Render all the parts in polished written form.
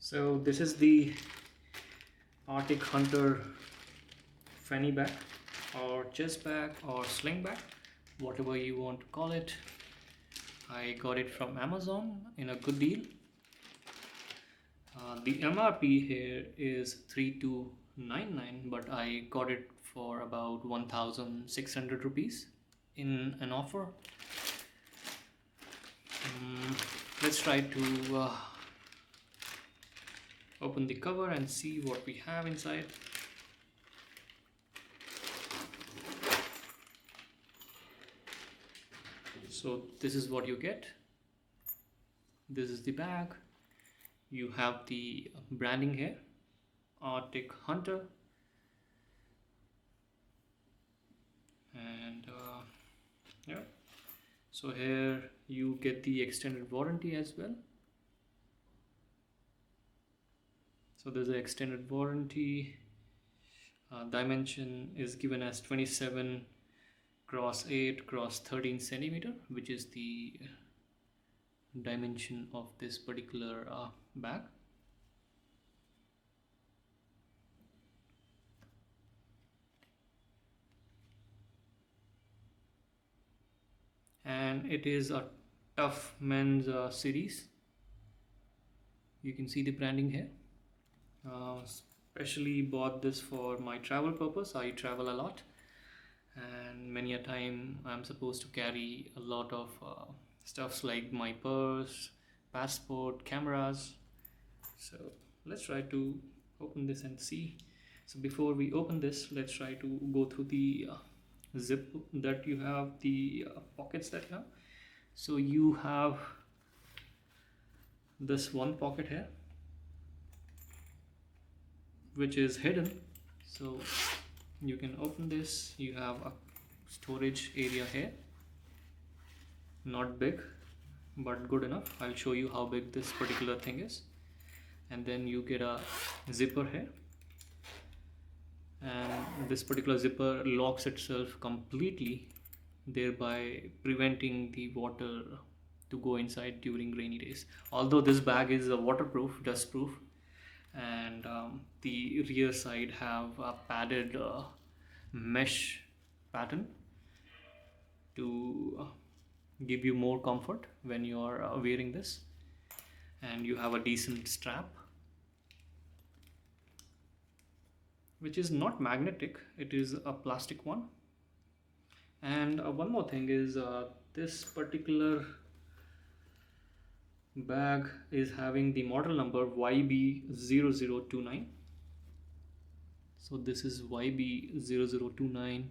So this is the Arctic Hunter fanny bag or chest bag or sling bag, whatever you want to call it. I got it from Amazon in a good deal. The MRP here is 3299, but I got it for about 1600 rupees in an offer. Let's try to open the cover and see what we have inside. So this is what you get. This is the bag. You have the branding here, Arctic Hunter, and yeah, so here you get the extended warranty as well. So there's an extended warranty. Dimension is given as 27 cross 8 cross 13 centimeter, which is the dimension of this particular bag. And it is a tough men's series. You can see the branding here. Especially bought this for my travel purpose. I travel a lot, and many a time I'm supposed to carry a lot of stuffs like my purse, passport, cameras. So let's try to open this and see. So before we open this, let's try to go through the zip that you have, the pockets that you have. So you have this one pocket here, which is hidden. So you can open this. You have a storage area here, not big but good enough. I'll show you how big this particular thing is. And then you get a zipper here, and this particular zipper locks itself completely, thereby preventing the water to go inside during rainy days. Although this bag is waterproof, dust proof, and the rear side have a padded mesh pattern to give you more comfort when you are wearing this. And you have a decent strap, which is not magnetic, it is a plastic one. And one more thing is this particular bag is having the model number YB00029. So this is YB00029.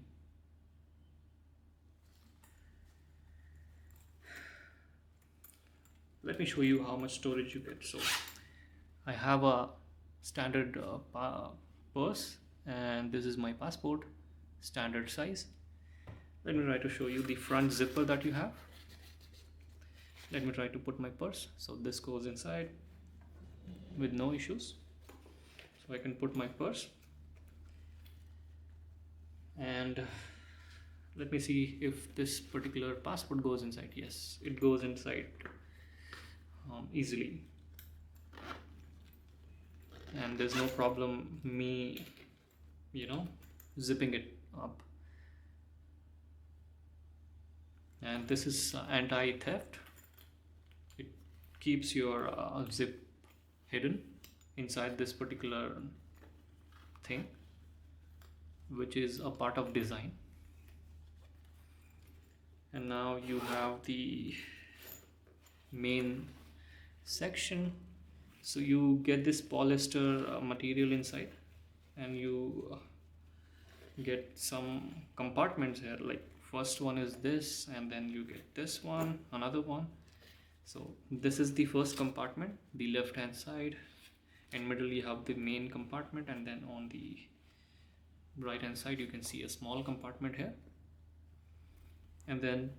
Let me show you how much storage you get. So I have a standard purse, and this is my passport, standard size. Let me try to show you the front zipper that you have. Let me try to put my purse. So this goes inside with no issues. So I can put my purse, and let me see if this particular passport goes inside. Yes, it goes inside easily, and there's no problem me zipping it up. And this is anti-theft. It keeps your zip hidden inside this particular thing, which is a part of design. And now you have the main section. So you get this polyester material inside, and you get some compartments here. Like first one is this, and then you get this one, another one. So this is the first compartment, the left hand side. In middle you have the main compartment, and then on the right hand side you can see a small compartment here, and then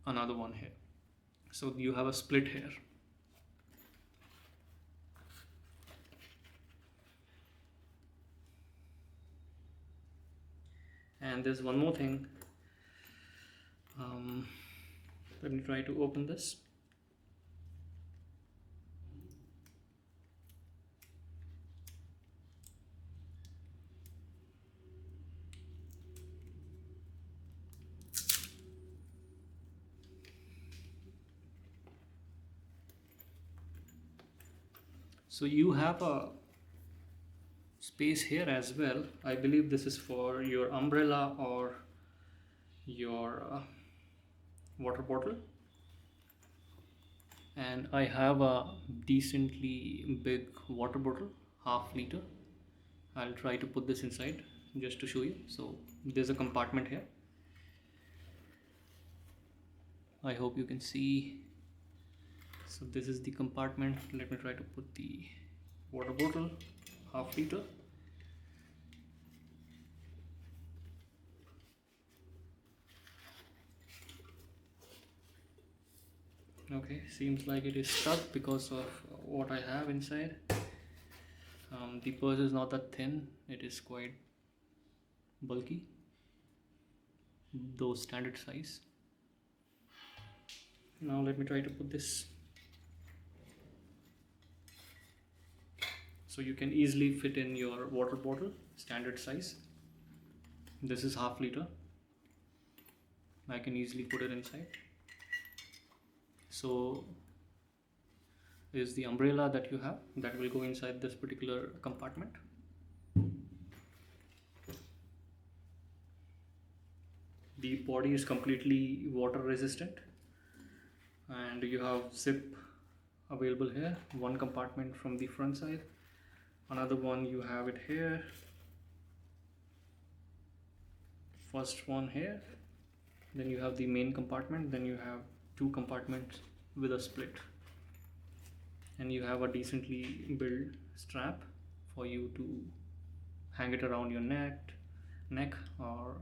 another one here. So you have a split here. And there's one more thing. Let me try to open this. So you have a space here as well. I believe this is for your umbrella or your water bottle. And I have a decently big water bottle, half liter. I'll try to put this inside just to show you. So there's a compartment here. I hope you can see. So this is the compartment. Let me try to put the water bottle, half liter. Okay, seems like it is stuck because of what I have inside. The purse is not that thin, it is quite bulky, though standard size. Now let me try to put this. So you can easily fit in your water bottle, standard size. This is half liter. I can easily put it inside. So is the umbrella that you have that will go inside this particular compartment. The body is completely water resistant, and you have zip available here. One compartment from the front side, another one you have it here, first one here, then you have the main compartment, then you have two compartments with a split, and you have a decently built strap for you to hang it around your neck, or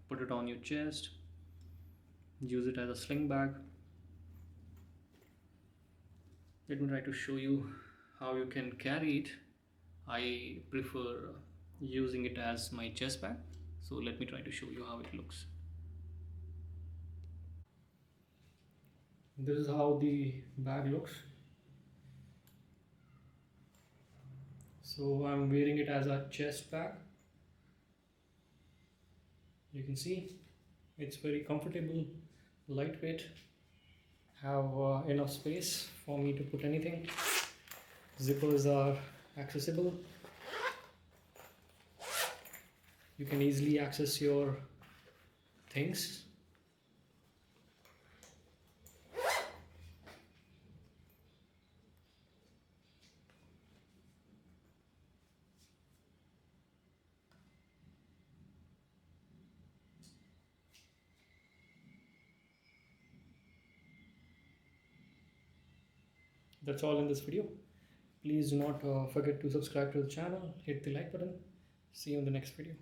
put it on your chest, use it as a sling bag. Let me try to show you how you can carry it. I prefer using it as my chest bag, so let me try to show you how it looks. This is how the bag looks. So I'm wearing it as a chest bag. You can see it's very comfortable, lightweight, have enough space for me to put anything. Zippers are accessible. You can easily access your things. That's all in this video. Please do not forget to subscribe to the channel, hit the like button. See you in the next video.